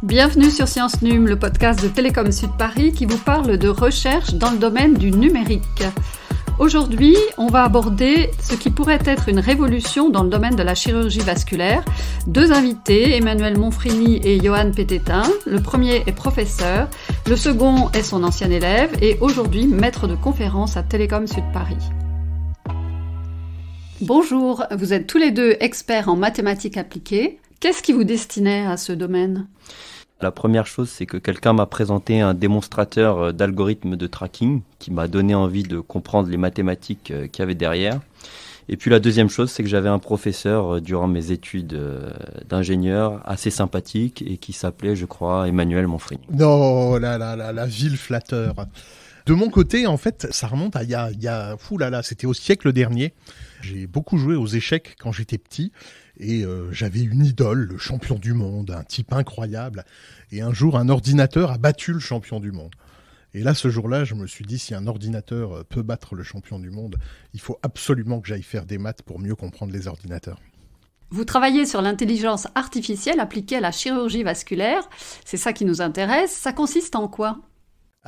Bienvenue sur Science Num, le podcast de Télécom Sud Paris qui vous parle de recherche dans le domaine du numérique. Aujourd'hui, on va aborder ce qui pourrait être une révolution dans le domaine de la chirurgie vasculaire. Deux invités, Emmanuel Monfrini et Johan Pététin. Le premier est professeur, le second est son ancien élève et aujourd'hui maître de conférence à Télécom Sud Paris. Bonjour, vous êtes tous les deux experts en mathématiques appliquées. Qu'est-ce qui vous destinait à ce domaine ? La première chose, c'est que quelqu'un m'a présenté un démonstrateur d'algorithmes de tracking qui m'a donné envie de comprendre les mathématiques qu'il y avait derrière. Et puis la deuxième chose, c'est que j'avais un professeur durant mes études d'ingénieur assez sympathique et qui s'appelait, je crois, Emmanuel Monfrini. Non, la ville flatteur. De mon côté, en fait, ça remonte à c'était au siècle dernier. J'ai beaucoup joué aux échecs quand j'étais petit et j'avais une idole, le champion du monde, un type incroyable. Et un jour, un ordinateur a battu le champion du monde. Et là, ce jour-là, je me suis dit, si un ordinateur peut battre le champion du monde, il faut absolument que j'aille faire des maths pour mieux comprendre les ordinateurs. Vous travaillez sur l'intelligence artificielle appliquée à la chirurgie vasculaire. C'est ça qui nous intéresse. Ça consiste en quoi ?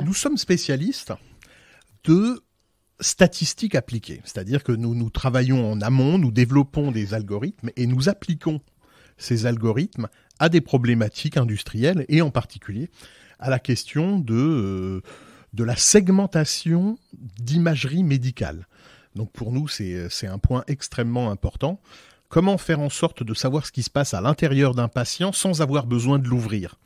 Nous sommes spécialistes de statistiques appliquées, c'est-à-dire que nous travaillons en amont, nous développons des algorithmes et nous appliquons ces algorithmes à des problématiques industrielles et en particulier à la question de la segmentation d'imagerie médicale. Donc pour nous, c'est un point extrêmement important. Comment faire en sorte de savoir ce qui se passe à l'intérieur d'un patient sans avoir besoin de l'ouvrir ?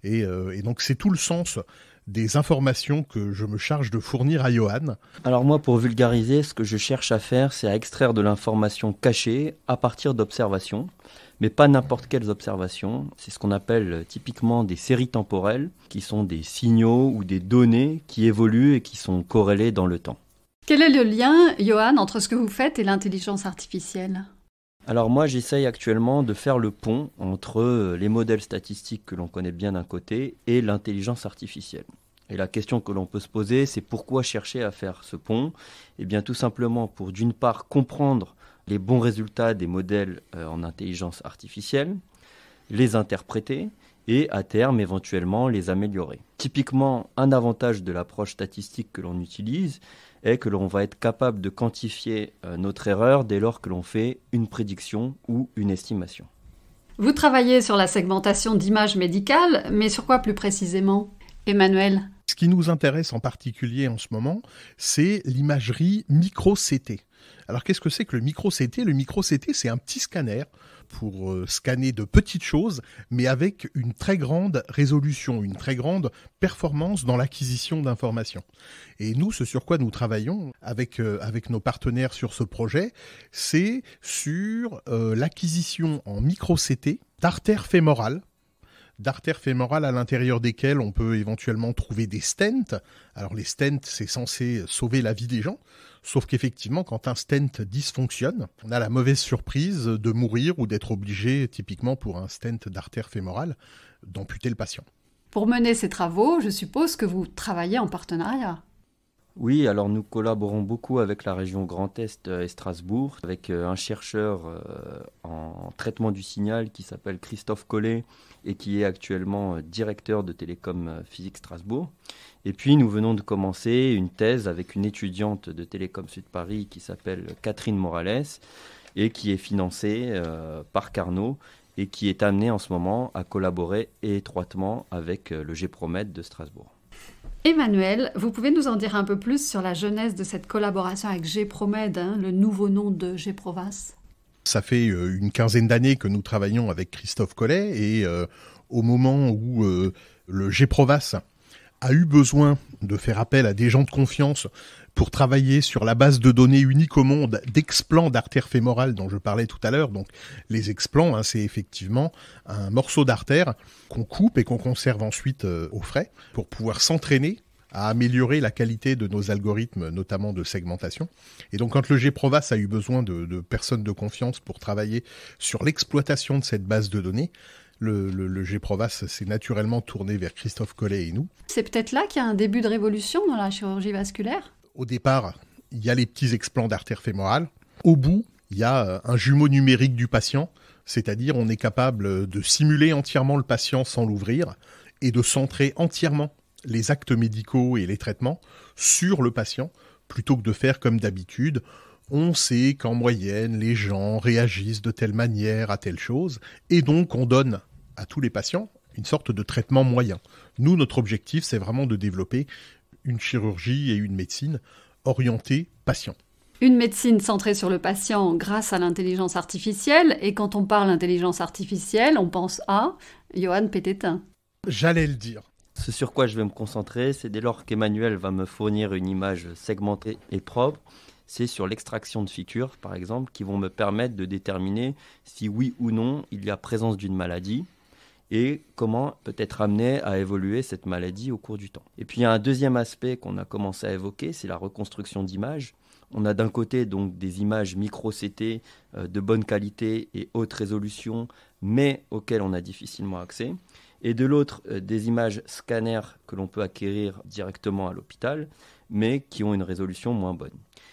Et donc c'est tout le sens des informations que je me charge de fournir à Johan. Alors moi, pour vulgariser, ce que je cherche à faire, c'est à extraire de l'information cachée à partir d'observations, mais pas n'importe quelles observations. C'est ce qu'on appelle typiquement des séries temporelles, qui sont des signaux ou des données qui évoluent et qui sont corrélées dans le temps. Quel est le lien, Johan, entre ce que vous faites et l'intelligence artificielle ? Alors moi, j'essaye actuellement de faire le pont entre les modèles statistiques que l'on connaît bien d'un côté et l'intelligence artificielle. Et la question que l'on peut se poser, c'est pourquoi chercher à faire ce pont ? Eh bien tout simplement pour d'une part comprendre les bons résultats des modèles en intelligence artificielle, les interpréter et à terme éventuellement les améliorer. Typiquement, un avantage de l'approche statistique que l'on utilise est que l'on va être capable de quantifier notre erreur dès lors que l'on fait une prédiction ou une estimation. Vous travaillez sur la segmentation d'images médicales, mais sur quoi plus précisément ? Emmanuel ? Ce qui nous intéresse en particulier en ce moment, c'est l'imagerie micro-CT. Alors qu'est-ce que c'est que le micro-CT ? Le micro-CT, c'est un petit scanner pour scanner de petites choses, mais avec une très grande résolution, une très grande performance dans l'acquisition d'informations. Et nous, ce sur quoi nous travaillons avec nos partenaires sur ce projet, c'est sur l'acquisition en micro-CT d'artères fémorales à l'intérieur desquelles on peut éventuellement trouver des stents. Alors les stents, c'est censé sauver la vie des gens, sauf qu'effectivement, quand un stent dysfonctionne, on a la mauvaise surprise de mourir ou d'être obligé, typiquement pour un stent d'artère fémorale, d'amputer le patient. Pour mener ces travaux, je suppose que vous travaillez en partenariat. Oui, alors nous collaborons beaucoup avec la région Grand Est et Strasbourg, avec un chercheur en traitement du signal qui s'appelle Christophe Collet et qui est actuellement directeur de Télécom Physique Strasbourg. Et puis nous venons de commencer une thèse avec une étudiante de Télécom Sud Paris qui s'appelle Catherine Morales et qui est financée par Carnot et qui est amenée en ce moment à collaborer étroitement avec le GEPROMED de Strasbourg. Emmanuel, vous pouvez nous en dire un peu plus sur la genèse de cette collaboration avec GEPROMED, le nouveau nom de GEPROVAS ? Ça fait une quinzaine d'années que nous travaillons avec Christophe Collet et au moment où le GEPROVAS a eu besoin de faire appel à des gens de confiance pour travailler sur la base de données unique au monde d'explants d'artères fémorales dont je parlais tout à l'heure. Donc les explants, c'est effectivement un morceau d'artère qu'on coupe et qu'on conserve ensuite au frais pour pouvoir s'entraîner à améliorer la qualité de nos algorithmes, notamment de segmentation. Et donc quand le GEPROVAS a eu besoin de personnes de confiance pour travailler sur l'exploitation de cette base de données, le GEPROVAS s'est naturellement tourné vers Christophe Collet et nous. C'est peut-être là qu'il y a un début de révolution dans la chirurgie vasculaire ? Au départ, il y a les petits explants d'artère fémorale. Au bout, il y a un jumeau numérique du patient. C'est-à-dire, on est capable de simuler entièrement le patient sans l'ouvrir et de centrer entièrement les actes médicaux et les traitements sur le patient, plutôt que de faire comme d'habitude. On sait qu'en moyenne, les gens réagissent de telle manière à telle chose, et donc on donne à tous les patients une sorte de traitement moyen. Nous, notre objectif, c'est vraiment de développer une chirurgie et une médecine orientée patient. Une médecine centrée sur le patient grâce à l'intelligence artificielle, et quand on parle d'intelligence artificielle, on pense à Johan Pététin. J'allais le dire. Ce sur quoi je vais me concentrer, c'est dès lors qu'Emmanuel va me fournir une image segmentée et propre, c'est sur l'extraction de figures, par exemple, qui vont me permettre de déterminer si oui ou non il y a présence d'une maladie et comment peut être amenée à évoluer cette maladie au cours du temps. Et puis il y a un deuxième aspect qu'on a commencé à évoquer, c'est la reconstruction d'images. On a d'un côté donc des images micro-CT de bonne qualité et haute résolution, mais auxquelles on a difficilement accès. Et de l'autre, des images scanners que l'on peut acquérir directement à l'hôpital, mais qui ont une résolution moins bonne.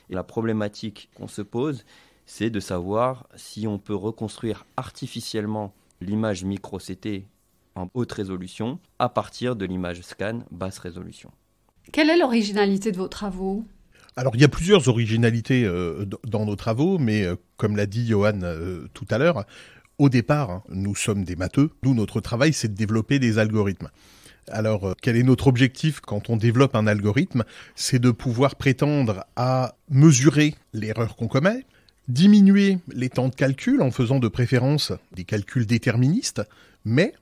Et la problématique qu'on se pose, c'est de savoir si on peut reconstruire artificiellement l'image micro-CT en haute résolution à partir de l'image scan basse résolution. Quelle est l'originalité de vos travaux ? Alors, il y a plusieurs originalités dans nos travaux, mais comme l'a dit Johan tout à l'heure, au départ, nous sommes des matheux. Nous, notre travail, c'est de développer des algorithmes. Alors, quel est notre objectif quand on développe un algorithme ? C'est de pouvoir prétendre à mesurer l'erreur qu'on commet, diminuer les temps de calcul en faisant de préférence des calculs déterministes, mais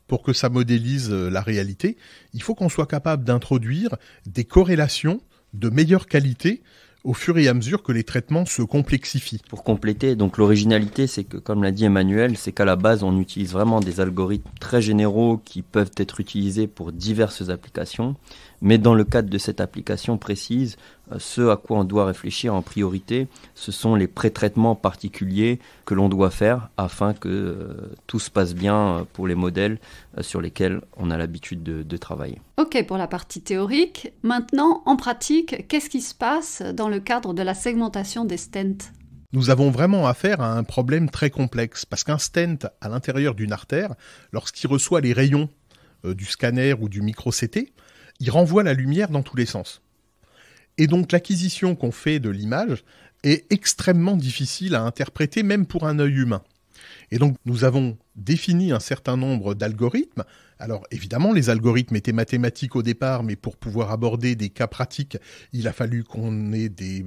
pour que ça modélise la réalité, il faut qu'on soit capable d'introduire des corrélations de meilleure qualité au fur et à mesure que les traitements se complexifient. Pour compléter, donc l'originalité, c'est que, comme l'a dit Emmanuel, c'est qu'à la base, on utilise vraiment des algorithmes très généraux qui peuvent être utilisés pour diverses applications. Mais dans le cadre de cette application précise, ce à quoi on doit réfléchir en priorité, ce sont les pré-traitements particuliers que l'on doit faire afin que tout se passe bien pour les modèles sur lesquels on a l'habitude de travailler. Ok pour la partie théorique. Maintenant, en pratique, qu'est-ce qui se passe dans le cadre de la segmentation des stents ? Nous avons vraiment affaire à un problème très complexe, parce qu'un stent à l'intérieur d'une artère, lorsqu'il reçoit les rayons du scanner ou du micro-CT, il renvoie la lumière dans tous les sens. Et donc l'acquisition qu'on fait de l'image est extrêmement difficile à interpréter, même pour un œil humain. Et donc nous avons défini un certain nombre d'algorithmes. Alors évidemment, les algorithmes étaient mathématiques au départ, mais pour pouvoir aborder des cas pratiques, il a fallu qu'on ait des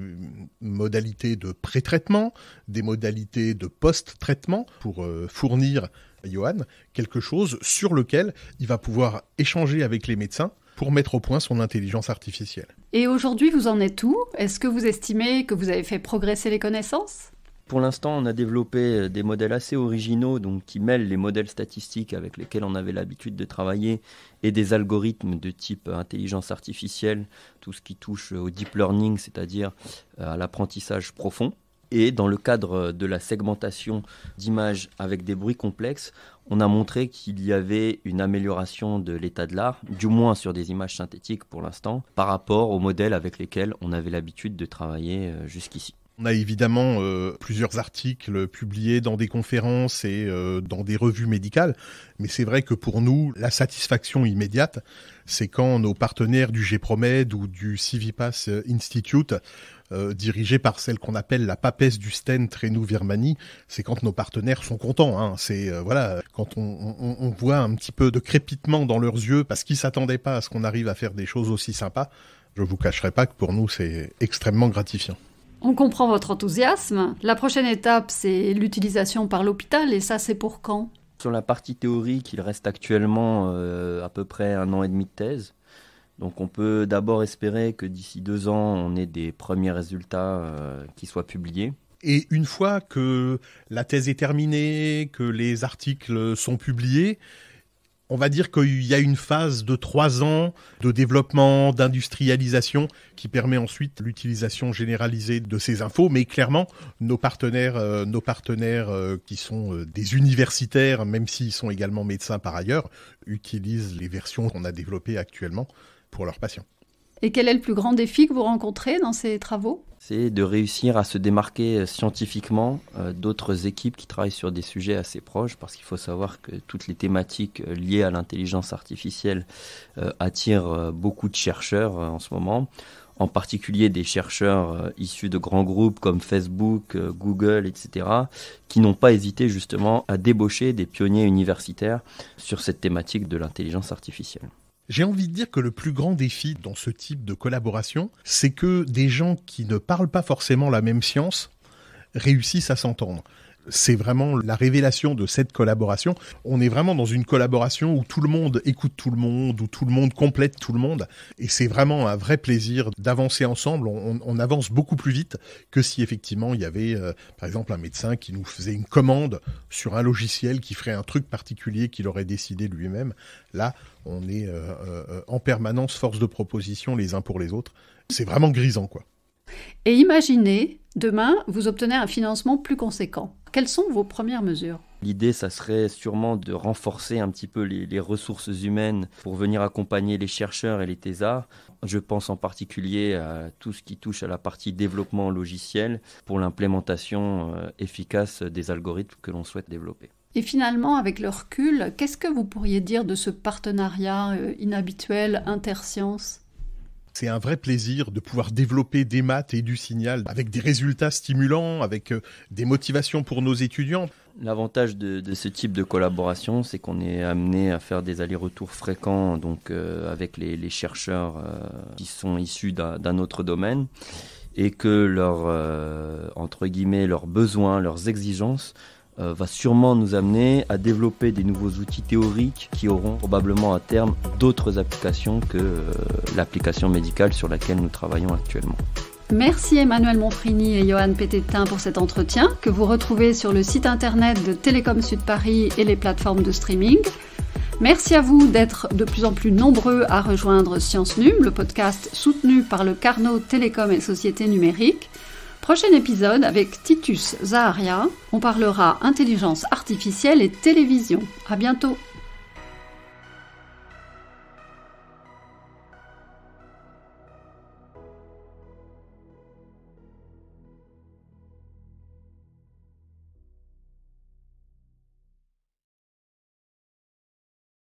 modalités de pré-traitement, des modalités de post-traitement pour fournir à Johan quelque chose sur lequel il va pouvoir échanger avec les médecins pour mettre au point son intelligence artificielle. Et aujourd'hui, vous en êtes où ? Est-ce que vous estimez que vous avez fait progresser les connaissances ? Pour l'instant, on a développé des modèles assez originaux donc, qui mêlent les modèles statistiques avec lesquels on avait l'habitude de travailler et des algorithmes de type intelligence artificielle, tout ce qui touche au deep learning, c'est-à-dire à l'apprentissage profond. Et dans le cadre de la segmentation d'images avec des bruits complexes, on a montré qu'il y avait une amélioration de l'état de l'art, du moins sur des images synthétiques pour l'instant, par rapport aux modèles avec lesquels on avait l'habitude de travailler jusqu'ici. On a évidemment plusieurs articles publiés dans des conférences et dans des revues médicales, mais c'est vrai que pour nous, la satisfaction immédiate, c'est quand nos partenaires du GPROMED ou du Civipas Institute, dirigés par celle qu'on appelle la papesse du stent Renou Virmani, c'est quand nos partenaires sont contents. Hein. C'est voilà, quand on voit un petit peu de crépitement dans leurs yeux parce qu'ils s'attendaient pas à ce qu'on arrive à faire des choses aussi sympas. Je vous cacherai pas que pour nous, c'est extrêmement gratifiant. On comprend votre enthousiasme. La prochaine étape, c'est l'utilisation par l'hôpital, et ça, c'est pour quand ? Sur la partie théorique, il reste actuellement à peu près 1 an et demi de thèse. Donc on peut d'abord espérer que d'ici 2 ans, on ait des premiers résultats qui soient publiés. Et une fois que la thèse est terminée, que les articles sont publiés, on va dire qu'il y a une phase de 3 ans de développement, d'industrialisation qui permet ensuite l'utilisation généralisée de ces infos. Mais clairement, nos partenaires qui sont des universitaires, même s'ils sont également médecins par ailleurs, utilisent les versions qu'on a développées actuellement pour leurs patients. Et quel est le plus grand défi que vous rencontrez dans ces travaux ? C'est de réussir à se démarquer scientifiquement d'autres équipes qui travaillent sur des sujets assez proches, parce qu'il faut savoir que toutes les thématiques liées à l'intelligence artificielle attirent beaucoup de chercheurs en ce moment, en particulier des chercheurs issus de grands groupes comme Facebook, Google, etc., qui n'ont pas hésité justement à débaucher des pionniers universitaires sur cette thématique de l'intelligence artificielle. J'ai envie de dire que le plus grand défi dans ce type de collaboration, c'est que des gens qui ne parlent pas forcément la même science réussissent à s'entendre. C'est vraiment la révélation de cette collaboration. On est vraiment dans une collaboration où tout le monde écoute tout le monde, où tout le monde complète tout le monde. Et c'est vraiment un vrai plaisir d'avancer ensemble. On avance beaucoup plus vite que si effectivement il y avait, par exemple, un médecin qui nous faisait une commande sur un logiciel qui ferait un truc particulier qu'il aurait décidé lui-même. Là, on est en permanence force de proposition les uns pour les autres. C'est vraiment grisant, quoi. Et imaginez, demain, vous obtenez un financement plus conséquent. Quelles sont vos premières mesures ? L'idée, ça serait sûrement de renforcer un petit peu les ressources humaines pour venir accompagner les chercheurs et les thésards. Je pense en particulier à tout ce qui touche à la partie développement logiciel pour l'implémentation efficace des algorithmes que l'on souhaite développer. Et finalement, avec le recul, qu'est-ce que vous pourriez dire de ce partenariat inhabituel intersciences ? C'est un vrai plaisir de pouvoir développer des maths et du signal avec des résultats stimulants, avec des motivations pour nos étudiants. L'avantage de ce type de collaboration, c'est qu'on est amené à faire des allers-retours fréquents donc, avec les chercheurs qui sont issus d'un autre domaine et que entre guillemets, leurs besoins, leurs exigences va sûrement nous amener à développer des nouveaux outils théoriques qui auront probablement à terme d'autres applications que l'application médicale sur laquelle nous travaillons actuellement. Merci Emmanuel Monfrini et Johan Pététin pour cet entretien que vous retrouvez sur le site internet de Télécom Sud Paris et les plateformes de streaming. Merci à vous d'être de plus en plus nombreux à rejoindre Science Num, le podcast soutenu par le Carnot Télécom et Sociétés Numériques. Prochain épisode avec Titus Zaharia, on parlera intelligence artificielle et télévision. À bientôt.